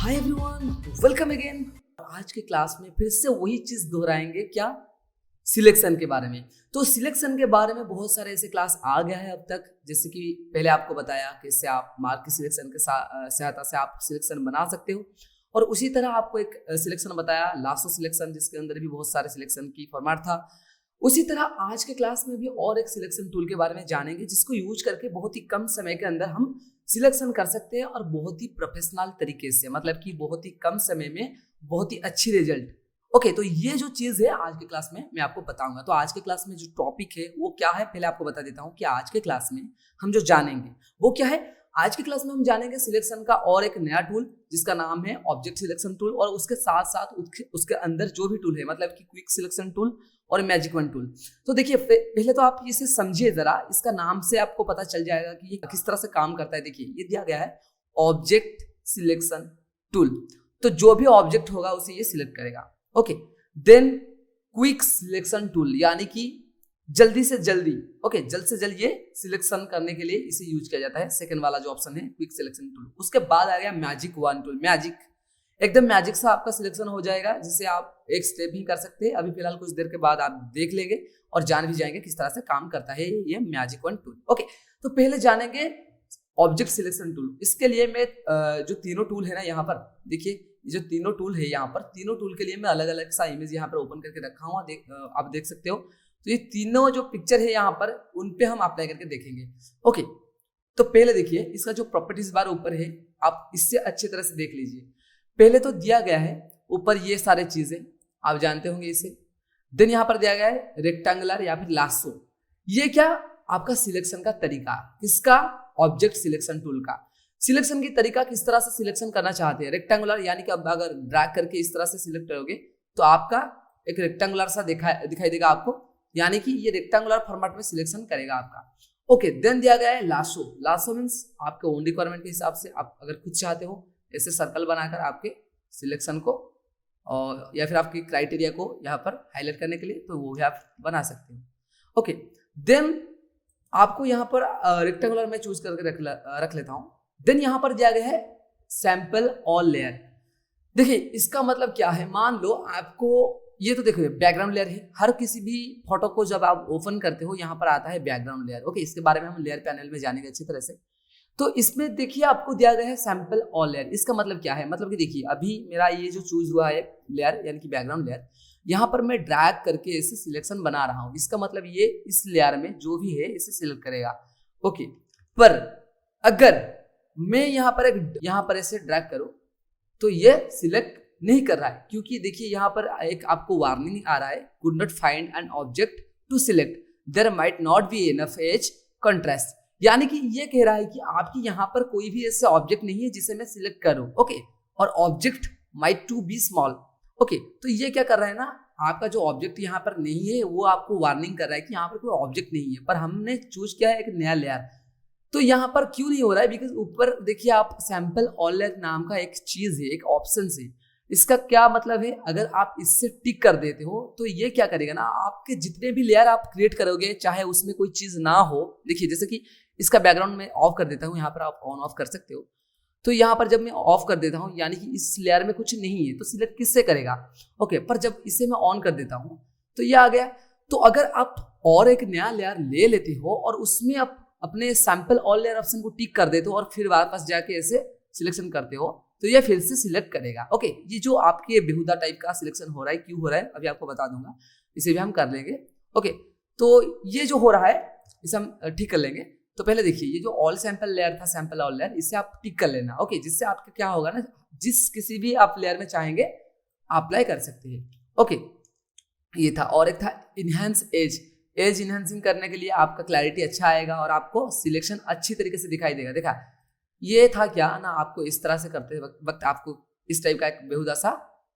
Hi everyone, welcome again. आज के class में फिर से वही चीज दोहराएंगे, क्या? सिलेक्शन के बारे में। तो सिलेक्शन के बारे में बहुत सारे ऐसे क्लास आ गया है अब तक, जैसे कि पहले आपको बताया कि इससे आप मार्क की सिलेक्शन के सहायता से आप सिलेक्शन बना सकते हो, और उसी तरह आपको एक सिलेक्शन बताया लासो सिलेक्शन, जिसके अंदर भी बहुत सारे सिलेक्शन की फॉर्मेट था। उसी तरह आज के क्लास में भी और एक सिलेक्शन टूल के बारे में जानेंगे, जिसको यूज करके बहुत ही कम समय के अंदर हम सिलेक्शन कर सकते हैं, और बहुत ही प्रोफेशनल तरीके से, मतलब कि बहुत ही कम समय में बहुत ही अच्छी रिजल्ट। ओके, तो ये जो चीज है आज के क्लास में मैं आपको बताऊंगा। तो आज के क्लास में जो टॉपिक है वो क्या है, पहले आपको बता देता हूँ कि आज के क्लास में हम जो जानेंगे वो क्या है। आज की क्लास में हम जानेंगे सिलेक्शन का और एक नया टूल, जिसका नाम है ऑब्जेक्ट सिलेक्शन टूल, और उसके साथ साथ उसके अंदर जो भी टूल है, मतलब कि क्विक सिलेक्शन टूल और मैजिक वन टूल। तो देखिए, पहले तो आप इसे समझिए जरा, इसका नाम से आपको पता चल जाएगा कि ये किस तरह से काम करता है। देखिए, ये दिया गया है ऑब्जेक्ट सिलेक्शन टूल, तो जो भी ऑब्जेक्ट होगा उसे ये सिलेक्ट करेगा। Okay, then quick selection tool, यानी कि जल्दी से जल्दी, जल्द से जल्द ये सिलेक्शन करने के लिए इसे यूज किया जाता है। सेकंड वाला जो ऑप्शन है क्विक सिलेक्शन टूल। उसके बाद आ गया मैजिक वन टूल। मैजिक, एकदम मैजिक से आपका सिलेक्शन हो जाएगा, जिसे आप एक स्टेप ही कर सकते हैं। अभी फिलहाल कुछ देर के बाद आप देख लेंगे और जान भी जाएंगे किस तरह से काम करता है ये मैजिक वन टूल। ओके, तो पहले जानेंगे ऑब्जेक्ट सिलेक्शन टूल। इसके लिए मैं जो तीनों टूल है ना, यहाँ पर देखिए, जो तीनों टूल है यहाँ पर, तीनों टूल के लिए मैं अलग अलग सा इमेज यहाँ पर ओपन करके रखा हूँ, आप देख सकते हो। तो ये तीनों जो पिक्चर है यहाँ पर, उन पे हम अप्लाई करके देखेंगे। ओके, तो पहले देखिए, इसका जो प्रॉपर्टीज बार ऊपर है, आप इससे अच्छी तरह से देख लीजिए। पहले तो दिया गया है ऊपर ये सारे चीजें, आप जानते होंगे इसे। देन यहाँ पर दिया गया है रेक्टेंगुलर या फिर लासो। ये क्या? आपका सिलेक्शन का तरीका, किसका? ऑब्जेक्ट सिलेक्शन टूल का। सिलेक्शन की तरीका, किस तरह से सिलेक्शन करना चाहते हैं। रेक्टेंगुलर यानी कि अब अगर ड्रैग करके इस तरह से सिलेक्ट करोगे तो आपका एक रेक्टेंगुलर सा दिखाई देगा आपको, यानी कि ये रेक्टेंगुलर फॉर्मेट में सिलेक्शन करेगा आपका। ओके, देन दिया गया है लासो। लासो मीन्स आपके ओन रिक्वायरमेंट के हिसाब से, आप अगर खुद चाहते हो ऐसे सर्कल बनाकर आपके सिलेक्शन को और या फिर आपकी क्राइटेरिया को यहाँ पर हाईलाइट करने के लिए, तो वो भी आप बना सकते हो। ओके, देन आपको यहाँ पर रेक्टेंगुलर में चूज करके रख लेता हूँ। देन यहाँ पर दिया गया है सैंपल ऑल लेयर। देखिए, इसका मतलब क्या है, मान लो आपको ये, तो देखो बैकग्राउंड लेयर है। हर किसी भी फोटो को जब आप ओपन करते हो यहाँ पर आता है बैकग्राउंड लेयर। ओके, इसके बारे में हम लेयर पैनल में जानेंगे अच्छी तरह से। तो इसमें देखिए आपको दिया गया है सैंपल ऑल लेयर। इसका मतलब क्या है, मतलब कि देखिए, अभी मेरा ये जो चूज हुआ है लेयर, यानी कि बैकग्राउंड लेयर, यहाँ पर मैं ड्रैग करके इसे सिलेक्शन बना रहा हूँ। इसका मतलब ये इस लेयर में जो भी है इसे सिलेक्ट करेगा। ओके, पर अगर मैं यहाँ पर ऐसे ड्रैग करूँ तो ये सिलेक्ट नहीं कर रहा है, क्योंकि देखिए यहाँ पर एक आपको वार्निंग आ रहा है, could not find an object to select, there might not be enough edge contrast. यानी कि ये कह रहा है कि आपकी यहाँ पर कोई भी ऐसा ऑब्जेक्ट नहीं है जिसे मैं सिलेक्ट करूं। ओके, और object might to be small. Okay, तो ये क्या कर रहा है ना, आपका जो ऑब्जेक्ट यहाँ पर नहीं है वो आपको वार्निंग कर रहा है कि यहाँ पर कोई ऑब्जेक्ट नहीं है, पर हमने चूज किया है एक नया लेयर। तो यहाँ पर क्यों नहीं हो रहा है, बिकॉज ऊपर देखिए आप सैंपल ऑल लेयर नाम का एक चीज है, एक ऑप्शन है। इसका क्या मतलब है, अगर आप इससे टिक कर देते हो तो ये क्या करेगा ना, आपके जितने भी लेयर आप क्रिएट करोगे, चाहे उसमें कोई चीज ना हो, देखिए जैसे कि इसका बैकग्राउंड में ऑफ कर देता हूँ, यहाँ पर आप ऑन ऑफ कर सकते हो। तो यहाँ पर जब मैं ऑफ कर देता हूँ, यानी कि इस लेयर में कुछ नहीं है, तो सिलेक्ट किससे करेगा। ओके, पर जब इसे मैं ऑन कर देता हूँ तो ये आ गया। तो अगर आप और एक नया लेयर ले लेते हो और उसमें आप अपने सैंपल ऑल लेयर ऑप्शन को टिक कर देते हो और फिर वापस जाके ऐसे सिलेक्शन करते हो, तो ये फिर से सिलेक्ट करेगा। ओके, ये जो आपके बेहुदा टाइप का सिलेक्शन हो रहा है, क्यों हो रहा है अभी आपको बता दूंगा, इसे भी हम कर लेंगे। ओके, तो ये जो हो रहा है इसे हम ठीक कर लेंगे। तो पहले देखिए, ये जो ऑल सैंपल लेयर था, सैंपल ऑल लेयर, इसे आप टिक कर लेना। ओके, जिससे आपका क्या होगा ना, जिस किसी भी आप लेयर में चाहेंगे अप्लाई कर सकते हैं। ओके, ये था। और एक था इनहेंस एज। एज इनहेंसिंग करने के लिए आपका क्लैरिटी अच्छा आएगा और आपको सिलेक्शन अच्छी तरीके से दिखाई देगा। देखा, ये था क्या ना, आपको इस तरह से करते वक्त आपको इस टाइप का एक बेहुदा सा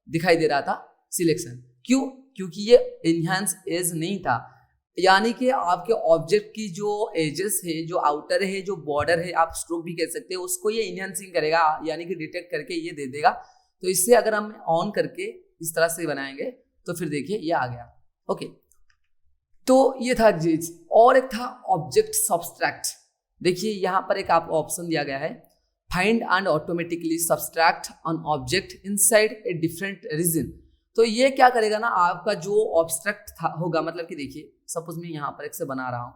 दिखाई दे रहा था सिलेक्शन। क्यों? क्योंकि ये इनहेंस एज नहीं था, यानी कि आपके ऑब्जेक्ट की जो एजेस है, जो आउटर है, जो बॉर्डर है, आप स्ट्रोक भी कह सकते हो, उसको ये इनहेंसिंग करेगा, यानी कि डिटेक्ट करके ये दे देगा। तो इससे अगर हम ऑन करके इस तरह से बनाएंगे तो फिर देखिए ये आ गया। ओके, तो ये था चीज। और एक था ऑब्जेक्ट सब्सट्रैक्ट। देखिए यहाँ पर एक आपको ऑप्शन दिया गया है, find and automatically subtract on object inside a different region. तो ये क्या करेगा ना, आपका जो ऑब्स्ट्रक्ट होगा, मतलब कि देखिए सपोज मैं यहाँ पर एक से बना रहा हूँ,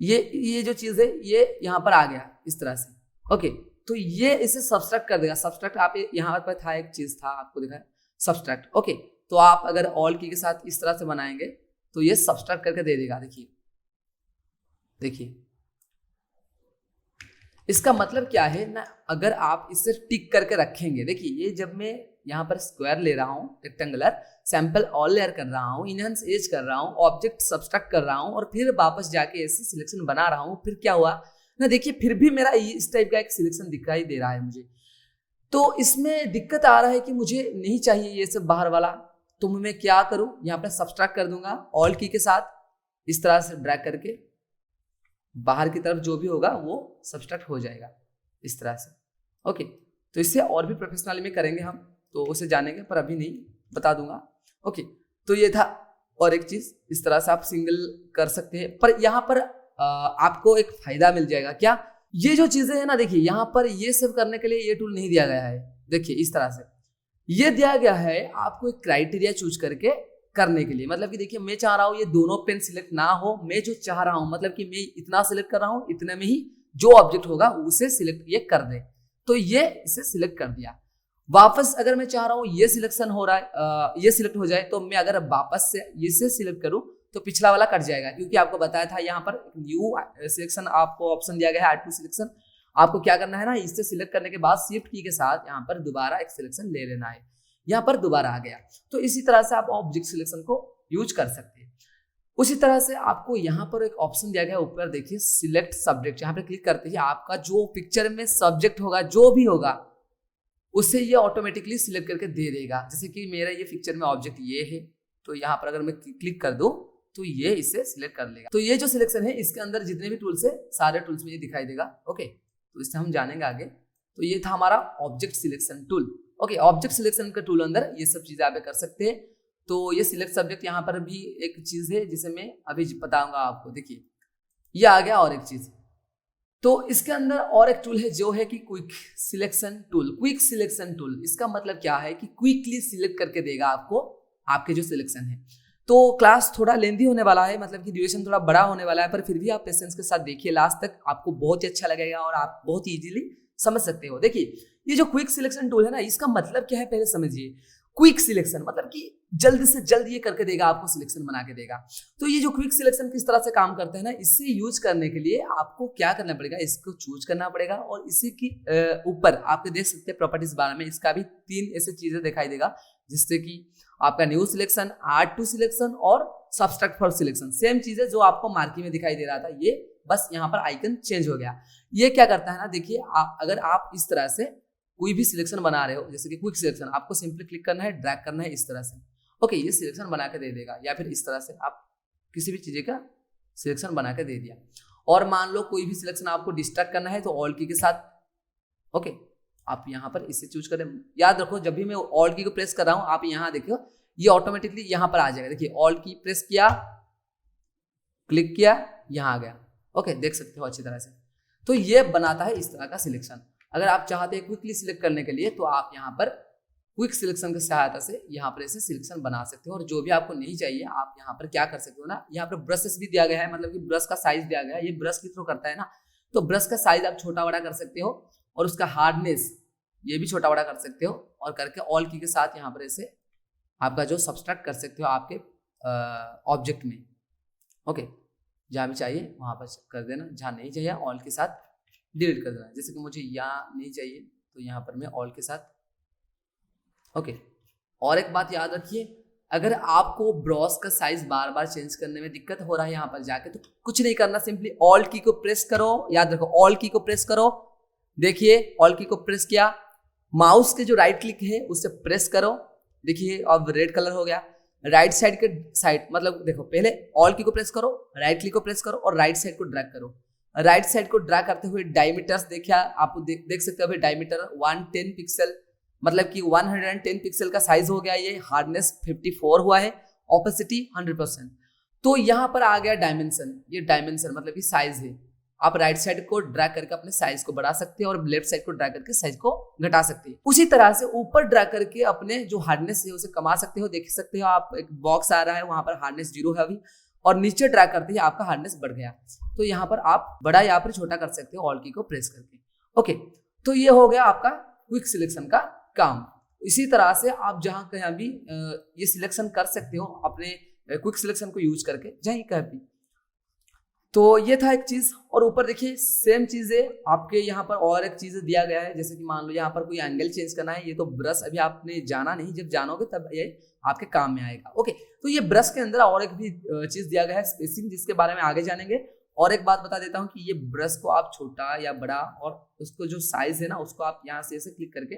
ये जो चीज है ये यहाँ पर आ गया इस तरह से। ओके, तो ये इसे सब्सट्रैक्ट कर देगा। सब्सट्रैक्ट आप यहाँ पर था, एक चीज था आपको दिखा सब्सट्रैक्ट। ओके, तो आप अगर ऑल की के साथ इस तरह से बनाएंगे तो ये सब्सट्रैक्ट करके दे देगा। देखिए इसका मतलब क्या है ना, अगर आप इसे टिक करके रखेंगे, देखिए ये जब मैं यहाँ पर स्क्वायर ले रहा हूँ, रेक्टेंगुलर सैंपल ऑल लेयर कर रहा हूँ, इनहेंस एज कर रहा हूँ, ऑब्जेक्ट सब्सट्रैक्ट कर रहा हूँ और फिर वापस जाके ऐसे सिलेक्शन बना रहा हूँ, फिर क्या हुआ ना, देखिए फिर भी मेरा इस टाइप का एक सिलेक्शन दिखाई दे रहा है मुझे। तो इसमें दिक्कत आ रहा है कि मुझे नहीं चाहिए ये सब बाहर वाला, तो मैं क्या करूँ, यहाँ पर सब्सट्रैक्ट कर दूंगा ऑल की के साथ, इस तरह से ड्रैग करके बाहर की तरफ जो भी होगा वो सब्सट्रैक्ट हो जाएगा इस तरह से। ओके, तो इससे और भी प्रोफेशनली में करेंगे हम, तो उसे जानेंगे, पर अभी नहीं बता दूंगा। ओके, तो ये था। और एक चीज इस तरह से आप सिंगल कर सकते हैं, पर यहाँ पर आपको एक फायदा मिल जाएगा। क्या, ये जो चीजें है ना, देखिए यहाँ पर ये सब करने के लिए ये टूल नहीं दिया गया है। देखिए इस तरह से ये दिया गया है आपको एक क्राइटेरिया चूज करके करने के लिए। मतलब कि देखिए मैं चाह रहा हूँ ये दोनों पेन सिलेक्ट ना हो, मैं जो चाह रहा हूँ मतलब कि मैं इतना सिलेक्ट कर रहा हूँ, इतने में ही जो ऑब्जेक्ट होगा उसे सिलेक्ट ये कर दे, तो ये इसे सिलेक्ट कर दिया। वापस अगर मैं चाह रहा हूँ ये सिलेक्शन हो रहा है, ये सिलेक्ट हो जाए, तो मैं अगर वापस से इसे सिलेक्ट करूँ तो पिछला वाला कट जाएगा, क्योंकि आपको बताया था यहाँ पर न्यू सिलेक्शन आपको ऑप्शन दिया गया है, R2 सिलेक्शन। आपको क्या करना है ना, इससे सिलेक्ट करने के बाद शिफ्ट की के साथ यहाँ पर दोबारा एक सिलेक्शन ले लेना है। यहाँ पर दोबारा आ गया, तो इसी तरह से आप ऑब्जेक्ट सिलेक्शन को यूज कर सकते हैं। उसी तरह से आपको यहाँ पर एक ऑप्शन दिया गया ऊपर, देखिए सिलेक्ट सब्जेक्ट। यहाँ पर क्लिक करते ही आपका जो पिक्चर में सब्जेक्ट होगा, जो भी होगा, उससे ये ऑटोमेटिकली सिलेक्ट करके दे देगा। जैसे कि मेरा ये पिक्चर में ऑब्जेक्ट ये है, तो यहाँ पर अगर मैं क्लिक कर दूं तो ये इसे सिलेक्ट कर लेगा। तो ये जो सिलेक्शन है इसके अंदर जितने भी टूल्स है सारे टूल्स में ये दिखाई देगा। ओके, तो इससे हम जानेंगे आगे। तो ये था हमारा object selection tool. Okay, object selection का टूल अंदर ये सब चीजें आप कर सकते हैं। तो ये सिलेक्ट सब्जेक्ट, यहाँ पर भी एक चीज है जिसे मैं अभी बताऊंगा आपको। देखिए ये आ गया और एक चीज, तो इसके अंदर और एक टूल है जो है कि quick selection tool. Quick selection tool, इसका मतलब क्या है कि क्विकली सिलेक्ट करके देगा आपको आपके जो सिलेक्शन है। तो क्लास थोड़ा लेंथी होने वाला है, मतलब कि ड्यूरेशन थोड़ा बड़ा होने वाला है, पर फिर भी आप पेशेंस के साथ देखिए लास्ट तक, आपको बहुत ही अच्छा लगेगा और आप बहुत इजीली समझ सकते हो। देखिए ये जो क्विक सिलेक्शन टूल है ना, इसका मतलब क्या है पहले समझिए। क्विक सिलेक्शन मतलब कि जल्द से जल्द ये करके देगा, आपको सिलेक्शन बना के देगा। तो ये जो क्विक सिलेक्शन किस तरह से काम करता है ना, इससे यूज करने के लिए आपको क्या करना पड़ेगा, इसको चूज करना पड़ेगा और इसी की ऊपर आप देख सकते हैं प्रॉपर्टीज बारे में, इसका भी 3 ऐसे चीजें दिखाई देगा, जिससे कि आपका न्यू सिलेक्शन, R2 सिलेक्शन और सब्सट्रैक्ट फॉर सिलेक्शन, सेम चीजें जो आपको मार्की में दिखाई दे रहा था, ये बस यहाँ पर आइकन चेंज हो गया। ये क्या करता है ना, देखिए अगर आप इस तरह से कोई भी सिलेक्शन बना रहे हो, जैसे कि क्विक सिलेक्शन, आपको सिंपली क्लिक करना है, ड्रैग करना है इस तरह से। ओके, ये सिलेक्शन बना के दे देगा, या फिर इस तरह से आप किसी भी चीज का सिलेक्शन बना के दे दिया। और मान लो कोई भी सिलेक्शन आपको डिस्ट्रैक्ट करना है तो ऑल की के साथ, ओके, आप यहाँ पर इसे चूज करें। याद रखो जब भी मैं ऑल की को प्रेस कर रहा हूँ, आप यहाँ देखो ये ऑटोमेटिकली यहाँ पर आ जाएगा। देखिए ऑल की प्रेस किया, क्लिक किया, यहाँ आ गया। ओके, देख सकते हो अच्छी तरह से। तो ये बनाता है इस तरह का सिलेक्शन। अगर आप चाहते हैं क्विकली सिलेक्ट करने के लिए, तो आप यहाँ पर क्विक सिलेक्शन की सहायता से यहाँ पर ऐसे सिलेक्शन बना सकते हो। और जो भी आपको नहीं चाहिए आप यहाँ पर क्या कर सकते हो ना, यहाँ पर ब्रशेस भी दिया गया है, मतलब कि ब्रश का साइज दिया गया है, ये ब्रश के थ्रू करता है ना, तो ब्रश का साइज आप छोटा बड़ा कर सकते हो और उसका हार्डनेस ये भी छोटा बड़ा कर सकते हो, और करके ऑल की के साथ यहाँ पर ऐसे आपका जो सब्सट्रैक्ट कर सकते हो आपके ऑब्जेक्ट में। ओके, जहाँ भी चाहिए वहाँ पर कर देना, जहाँ नहीं चाहिए ऑल के साथ डिलीट कर देना। जैसे कि मुझे यहाँ नहीं चाहिए तो यहाँ पर मैं ऑल के साथ। ओके, और एक बात याद रखिए, अगर आपको ब्रश का साइज बार बार चेंज करने में दिक्कत हो रहा है यहाँ पर जाके, तो कुछ नहीं करना, सिंपली ऑल की को प्रेस करो। याद रखो ऑल की को प्रेस करो। देखिए ऑल की को प्रेस किया, माउस के जो राइट क्लिक है उससे प्रेस करो। देखिए अब रेड कलर हो गया। राइट साइड के साइड, मतलब देखो पहले ऑल की को प्रेस करो, राइट क्लिक को प्रेस करो और राइट साइड को ड्रैग करो। राइट साइड को ड्रैग करते हुए डायमीटर्स देखिए, आप देख सकते हो अभी डायमीटर 110 पिक्सल, मतलब कि 110 पिक्सल का साइज हो गया। ये हार्डनेस 54 हुआ है, ओपेसिटी 100%। तो यहाँ पर आ गया डायमेंशन। ये डायमेंशन मतलब कि साइज है। आप राइट साइड को ड्रैग करके अपने साइज को बढ़ा सकते हैं और लेफ्ट साइड को ड्रैग करके साइज को घटा सकते हैं। उसी तरह से ऊपर ड्रैग करके अपने जो हार्डनेस है उसे कमा सकते हो। देख सकते हो आप एक बॉक्स आ रहा है, वहां पर हार्डनेस 0 है अभी, और नीचे ड्रैग करते ही आपका हार्डनेस बढ़ गया। तो यहाँ पर आप बड़ा या फिर छोटा कर सकते हो ऑल्ट की को प्रेस करके। ओके, तो ये हो गया आपका क्विक सिलेक्शन का काम। इसी तरह से आप जहाँ कहीं भी ये सिलेक्शन कर सकते हो अपने क्विक सिलेक्शन को यूज करके जहीं कहीं भी। तो ये था एक चीज। और ऊपर देखिए सेम चीजें आपके यहाँ पर और एक चीज दिया गया है, जैसे कि मान लो यहाँ पर कोई एंगल चेंज करना है। ये तो ब्रश अभी आपने जाना नहीं, जब जानोगे तब ये आपके काम में आएगा। ओके, तो ये ब्रश के अंदर और एक भी चीज दिया गया है स्पेसिंग, जिसके बारे में आगे जानेंगे। और एक बात बता देता हूँ कि ये ब्रश को आप छोटा या बड़ा और उसको जो साइज है ना उसको आप यहाँ से ऐसे क्लिक करके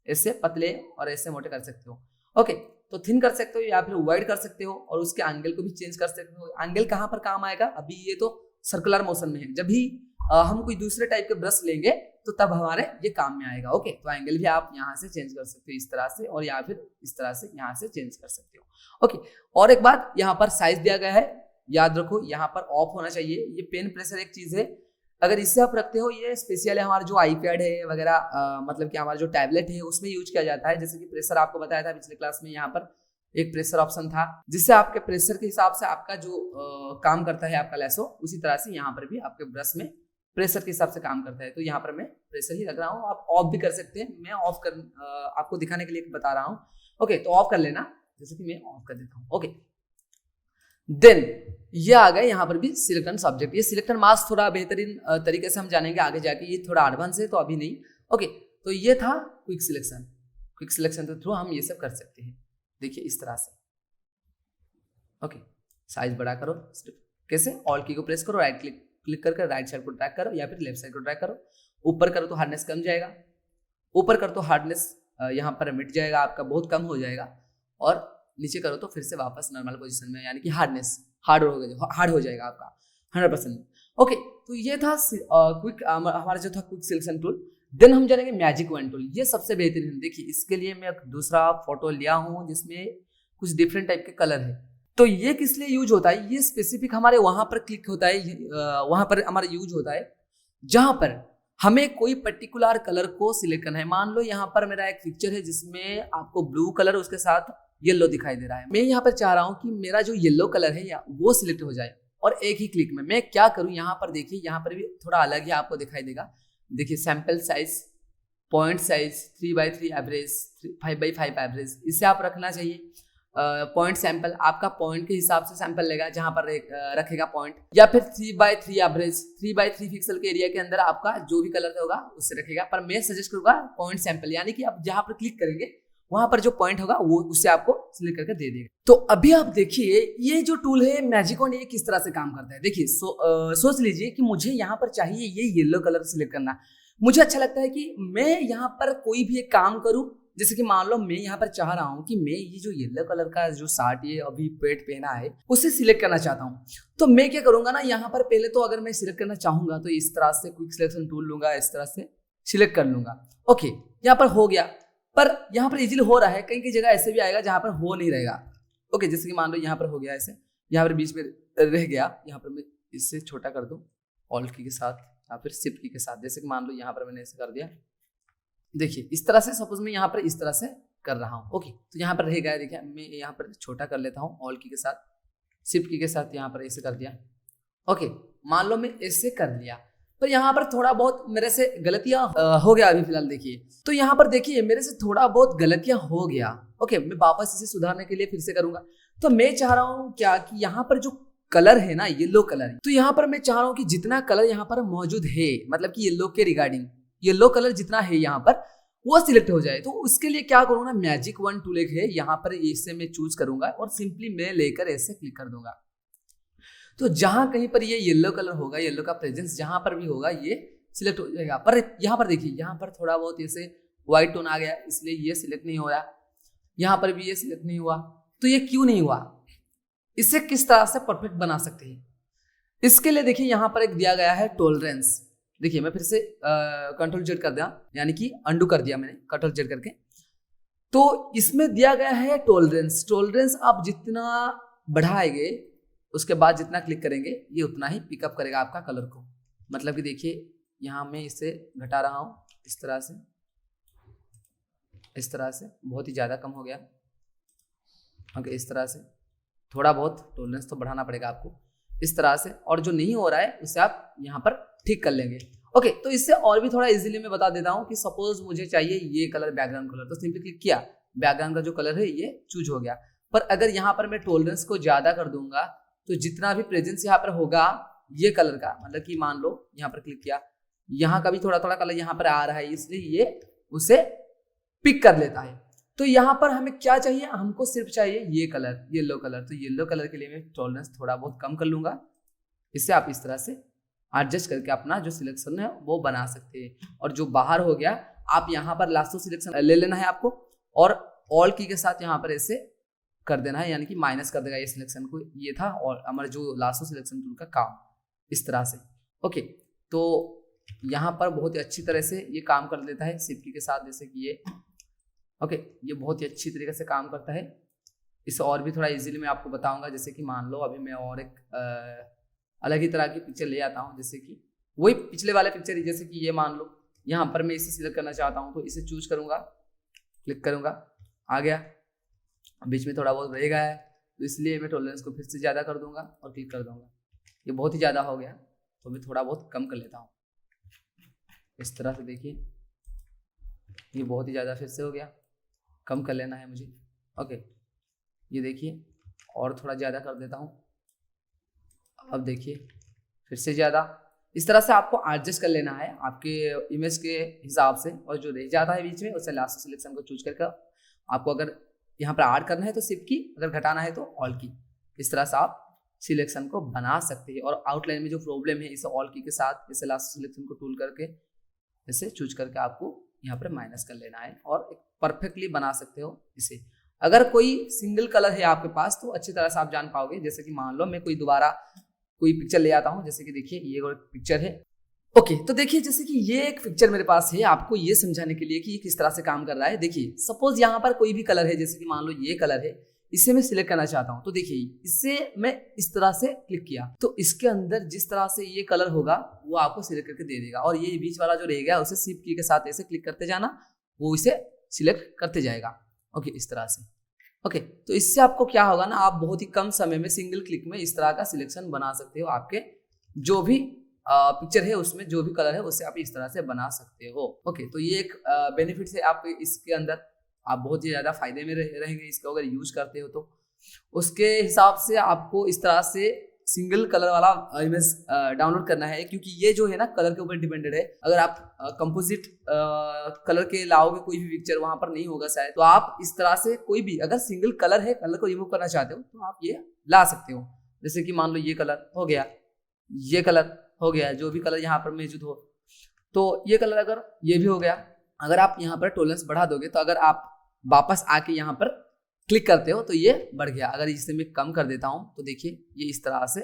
ऐसे पतले और ऐसे मोटे कर सकते हो। ओके, तो थिन कर सकते हो या फिर वाइड कर सकते हो, और उसके एंगल को भी चेंज कर सकते हो। एंगल कहाँ पर काम आएगा, अभी ये तो सर्कुलर मोशन में है, जब भी हम कोई दूसरे टाइप के ब्रश लेंगे तो तब हमारे ये काम में आएगा। ओके, तो एंगल भी आप यहाँ से चेंज कर सकते हो इस तरह से, और या फिर इस तरह से यहाँ से चेंज कर सकते हो। ओके, और एक बात यहाँ पर साइज दिया गया है, याद रखो यहाँ पर ऑफ होना चाहिए। ये पेन प्रेशर एक चीज है, अगर इससे आप रखते हो, ये स्पेशल है हमारा जो आईपैड है वगैरह, मतलब कि हमारा जो टैबलेट है उसमें यूज किया जाता है। जैसे कि प्रेशर आपको बताया था पिछले क्लास में, यहाँ पर एक प्रेशर ऑप्शन था जिससे आपके प्रेशर के हिसाब से आपका जो काम करता है आपका लैसो, उसी तरह से यहाँ पर भी आपके ब्रश में प्रेशर के हिसाब से काम करता है। तो यहाँ पर मैं प्रेशर ही रख रहा हूँ, आप ऑफ भी कर सकते हैं। मैं ऑफ कर आपको दिखाने के लिए बता रहा हूँ। ओके, तो ऑफ कर लेना, जैसे कि मैं ऑफ कर देता हूँ। ओके, देन ये आ गए यहाँ पर भी सिलेक्ट सब्जेक्ट। ये सिलेक्ट मास्क थोड़ा बेहतरीन तरीके से हम जानेंगे आगे जाके, ये थोड़ा एडवांस है तो अभी नहीं। ओके, तो ये था क्विक सिलेक्शन। क्विक सिलेक्शन के थ्रू हम ये सब कर सकते हैं। देखिए इस तरह से। ओके, साइज बड़ा करो, कैसे, ऑल की को प्रेस करो, राइट क्लिक करके राइट साइड को ड्रैग करो या फिर लेफ्ट साइड को ड्रैग करो। ऊपर करो तो हार्डनेस कम जाएगा, ऊपर करो तो हार्डनेस यहाँ पर मिट जाएगा आपका, बहुत कम हो जाएगा। और नीचे करो तो फिर से वापस नॉर्मल पोजीशन में, यानी कि हार्डनेस हार्ड हो जाएगा आपका 100%। ओके, तो ये था क्विक हमारा जो था क्विक सिलेक्शन टूल। देन हम जानेंगे मैजिक वन टूल। ये सबसे बेहतरीन। देखिए इसके लिए मैं एक दूसरा फोटो लिया हूँ जिसमें कुछ डिफरेंट टाइप के कलर है। तो ये किस लिए यूज होता है, ये स्पेसिफिक हमारे वहां पर क्लिक होता है, वहां पर हमारा यूज होता है जहां पर हमें कोई पर्टिकुलर कलर को सिलेक्ट करना है। मान लो यहाँ पर मेरा एक पिक्चर है जिसमें आपको ब्लू कलर उसके साथ येलो दिखाई दे रहा है। मैं यहाँ पर चाह रहा हूँ कि मेरा जो येलो कलर है या वो सिलेक्ट हो जाए और एक ही क्लिक में। मैं क्या करूँ, यहाँ पर देखिए, यहाँ पर भी थोड़ा अलग ही आपको दिखाई देगा। देखिए sample size, point size 3x3 average, 5x5 average, इसे आप रखना चाहिए। पॉइंट सैंपल आपका पॉइंट के हिसाब से सैंपल लेगा, जहां पर रखेगा पॉइंट, या फिर 3x3 एवरेज, 3x3 पिक्सल के एरिया के अंदर आपका जो भी कलर होगा उससे रखेगा। पर मैं सजेस्ट करूंगा पॉइंट सैंपल, यानी कि आप जहां पर क्लिक करेंगे वहां पर जो पॉइंट होगा वो उससे आपको सिलेक्ट करके दे देगा। तो अभी आप देखिए ये जो टूल है मैजिक वन, ये किस तरह से काम करता है। देखिए सोच लीजिए कि मुझे यहाँ पर चाहिए ये येलो कलर सिलेक्ट करना। मुझे अच्छा लगता है कि मैं यहाँ पर कोई भी एक काम करूं, जैसे कि मान लो मैं यहाँ पर चाह रहा हूँ कि मैं ये जो येलो कलर का जो शर्ट ये अभी पेट पहना है उसे सिलेक्ट करना चाहता हूँ। तो मैं क्या करूंगा ना, यहाँ पर पहले तो अगर मैं सिलेक्ट करना चाहूंगा तो इस तरह से क्विक सिलेक्शन टूल लूंगा, इस तरह से सिलेक्ट कर लूंगा। ओके, यहाँ पर हो गया, पर यहाँ पर इजीली हो रहा है। कहीं कई जगह ऐसे भी आएगा जहाँ पर हो नहीं रहेगा। ओके, जैसे कि मान लो यहाँ पर हो गया ऐसे, यहाँ पर बीच में रह गया, यहाँ पर मैं इससे छोटा कर दूँ ऑल्ट की के साथ या फिर शिफ्ट की के साथ। जैसे कि मान लो यहाँ पर मैंने ऐसे कर दिया, देखिए इस तरह से, सपोज मैं यहाँ पर इस तरह से कर रहा हूँ। ओके, तो यहाँ पर रह गया, देखिए मैं यहाँ पर छोटा कर लेता हूँ ऑल्ट की के साथ, शिफ्ट की के साथ यहाँ पर ऐसे कर दिया। ओके, मान लो मैं ऐसे कर लिया, पर यहाँ पर थोड़ा बहुत मेरे से गलतियां हो गया अभी फिलहाल। देखिए तो यहाँ पर देखिए मेरे से थोड़ा बहुत गलतियां हो गया। ओके, मैं वापस इसे सुधारने के लिए फिर से करूंगा। तो मैं चाह रहा हूँ क्या कि यहाँ पर जो कलर है ना, येलो कलर, तो यहाँ पर मैं चाह रहा हूँ कि जितना कलर यहाँ पर मौजूद है, मतलब कि येलो के रिगार्डिंग येलो कलर जितना है यहाँ पर वो सिलेक्ट हो जाए। तो उसके लिए क्या करूंगा, मैजिक वन टूल एक है, यहाँ पर इसे मैं चूज करूंगा और सिंपली मैं लेकर ऐसे क्लिक कर दूंगा। तो जहां कहीं पर ये येलो कलर होगा, येलो का प्रेजेंस जहां पर भी होगा ये सिलेक्ट हो जाएगा। पर यहाँ पर देखिए, यहाँ पर थोड़ा बहुत ऐसे व्हाइट टोन आ गया, इसलिए ये सिलेक्ट नहीं हो रहा। यहाँ पर भी ये सिलेक्ट नहीं हुआ। तो ये क्यों नहीं हुआ, इसे किस तरह से परफेक्ट बना सकते हैं, इसके लिए देखिए यहाँ पर एक दिया गया है टॉलरेंस। देखिए मैं फिर से कंट्रोल जेड कर दिया, यानी कि अंडू कर दिया मैंने कंट्रोल जेड करके। तो इसमें दिया गया है टॉलरेंस। टॉलरेंस आप जितना बढ़ाएंगे उसके बाद जितना क्लिक करेंगे ये उतना ही पिकअप करेगा आपका कलर को। मतलब कि देखिए यहाँ मैं इसे घटा रहा हूँ इस तरह से बहुत ही ज़्यादा कम हो गया। ओके, इस तरह से थोड़ा बहुत टॉलरेंस तो बढ़ाना पड़ेगा आपको इस तरह से, और जो नहीं हो रहा है उसे आप यहाँ पर ठीक कर लेंगे। ओके, तो इससे और भी थोड़ा इजीली मैं बता देता हूँ कि सपोज मुझे चाहिए ये कलर बैकग्राउंड कलर, तो सिंपली क्लिक किया, बैकग्राउंड का जो कलर है ये चूज हो गया। पर अगर यहाँ पर मैं टॉलरेंस को ज़्यादा कर दूंगा तो जितना भी प्रेजेंस यहाँ पर होगा ये कलर का, मतलब कि मान लो यहाँ पर क्लिक किया, यहाँ का भी थोड़ा थोड़ा कलर यहाँ पर आ रहा है, इसलिए ये उसे पिक कर लेता है। तो यहाँ पर हमें क्या चाहिए, हमको सिर्फ चाहिए ये कलर, येलो कलर। तो येलो कलर के लिए मैं टॉलरेंस थोड़ा बहुत कम कर लूंगा। इससे आप इस तरह से एडजस्ट करके अपना जो सिलेक्शन है वो बना सकते हैं। और जो बाहर हो गया, आप यहाँ पर लास्टो सिलेक्शन ले लेना है आपको, और ऑल की के साथ यहाँ पर ऐसे कर देना है, यानी कि माइनस कर देगा ये सिलेक्शन को। ये था और हमारा जो लास्टो सिलेक्शन टूल का काम इस तरह से। ओके, तो यहाँ पर बहुत ही अच्छी तरह से ये काम कर लेता है शिफ्ट की के साथ, जैसे कि ये। ओके, ये बहुत ही अच्छी तरीके से काम करता है। इसे और भी थोड़ा इजीली मैं आपको बताऊंगा, जैसे कि मान लो अभी मैं और एक अलग ही तरह की पिक्चर ले आता हूँ, जैसे कि वही पिछले वाले पिक्चर ही, जैसे कि ये मान लो यहाँ पर मैं इसे सिलेक्ट करना चाहता हूँ, तो इसे चूज करूँगा, क्लिक करूँगा, आ गया। बीच में थोड़ा बहुत रहेगा है, तो इसलिए मैं टॉलरेंस को फिर से ज़्यादा कर दूंगा और क्लिक कर दूंगा। ये बहुत ही ज़्यादा हो गया, तो मैं थोड़ा बहुत कम कर लेता हूँ इस तरह से। देखिए ये बहुत ही ज़्यादा फिर से हो गया, कम कर लेना है मुझे। ओके, ये देखिए और थोड़ा ज़्यादा कर देता हूँ। अब देखिए फिर से ज़्यादा। इस तरह से आपको एडजस्ट कर लेना है आपके इमेज के हिसाब से, और जो रह जाता है बीच में उसे लास्ट सिलेक्शन को चूज करके आपको अगर यहाँ पर ऐड करना है तो शिफ्ट की, अगर घटाना है तो ऑल की। इस तरह से आप सिलेक्शन को बना सकते हैं। और आउटलाइन में जो प्रॉब्लम है, इसे ऑल की के साथ इसे लास्ट सिलेक्शन को टूल करके इसे चूज करके आपको यहाँ पर माइनस कर लेना है और एक परफेक्टली बना सकते हो इसे। अगर कोई सिंगल कलर है आपके पास तो अच्छी तरह से आप जान पाओगे। जैसे कि मान लो मैं कोई पिक्चर ले आता हूँ, जैसे कि देखिए ये एक पिक्चर है। ओके, तो देखिए जैसे कि ये एक पिक्चर मेरे पास है, आपको ये समझाने के लिए कि ये किस तरह से काम कर रहा है। देखिए सपोज यहाँ पर कोई भी कलर है, जैसे कि मान लो ये कलर है, इसे मैं सिलेक्ट करना चाहता हूँ। तो देखिए इससे मैं इस तरह से क्लिक किया तो इसके अंदर जिस तरह से ये कलर होगा वो आपको सिलेक्ट करके दे देगा। और ये बीच वाला जो रह गया उसे शिफ्ट की के साथ ऐसे क्लिक करते जाना, वो इसे सिलेक्ट करते जाएगा। ओके, इस तरह से। ओके, तो इससे आपको क्या होगा ना, आप बहुत ही कम समय में सिंगल क्लिक में इस तरह का सिलेक्शन बना सकते हो। आपके जो भी पिक्चर है उसमें जो भी कलर है उससे आप इस तरह से बना सकते हो। ओके, तो ये एक बेनिफिट है। आप इसके अंदर आप बहुत ही ज़्यादा फायदे में रहेंगे इसको अगर यूज करते हो तो। उसके हिसाब से आपको इस तरह से सिंगल कलर वाला इमेज डाउनलोड करना है, क्योंकि ये जो है ना कलर के ऊपर डिपेंडेड है। अगर आप कंपोजिट कलर के लाओगे कोई भी पिक्चर, वहां पर नहीं होगा शायद। तो आप इस तरह से कोई भी अगर सिंगल कलर है, कलर को रिमूव करना चाहते हो तो आप ये ला सकते हो। जैसे कि मान लो ये कलर हो गया, ये कलर हो गया, जो भी कलर यहाँ पर मौजूद हो, तो ये कलर अगर ये भी हो गया। अगर आप यहाँ पर टॉलरेंस बढ़ा दोगे तो अगर आप वापस आके यहाँ पर क्लिक करते हो तो ये बढ़ गया। अगर इसे मैं कम कर देता हूँ तो देखिए ये इस तरह से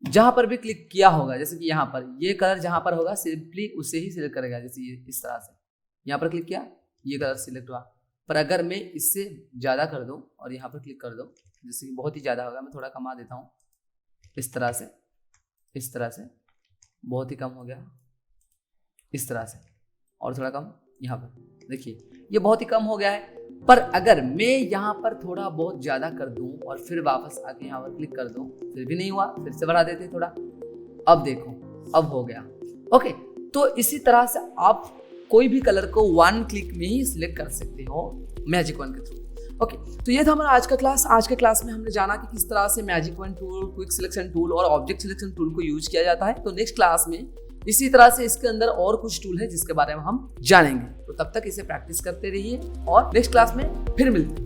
जहां पर भी क्लिक किया होगा, जैसे कि यहाँ पर ये कलर जहां पर होगा सिंपली उसे ही सिलेक्ट करेगा। जैसे ये इस तरह से यहाँ पर क्लिक किया, ये कलर सिलेक्ट हुआ। पर अगर मैं इससे ज़्यादा कर दूँ और यहाँ पर क्लिक कर दूँ, जैसे कि बहुत ही ज़्यादा होगा, मैं थोड़ा कमा देता हूँ इस तरह से, इस तरह से बहुत ही कम हो गया, इस तरह से और थोड़ा कम यहाँ पर। देखिए ये बहुत ही कम हो गया है। पर अगर मैं यहाँ पर थोड़ा बहुत ज़्यादा कर दूँ और फिर वापस आके यहाँ पर क्लिक कर दूँ, फिर भी नहीं हुआ, फिर से बढ़ा देते थोड़ा। अब देखो अब हो गया। ओके, तो इसी तरह से आप कोई भी कलर को वन क्लिक में ही सिलेक्ट कर सकते हो मैजिक वन के थ्रू। ओके, तो ये था हमारा आज का क्लास। आज के क्लास में हमने जाना कि किस तरह से magic one tool, quick selection tool और ऑब्जेक्ट सिलेक्शन टूल को यूज किया जाता है। तो नेक्स्ट क्लास में इसी तरह से इसके अंदर और कुछ टूल है जिसके बारे में हम जानेंगे। तो तब तक इसे प्रैक्टिस करते रहिए और नेक्स्ट क्लास में फिर मिलते हैं।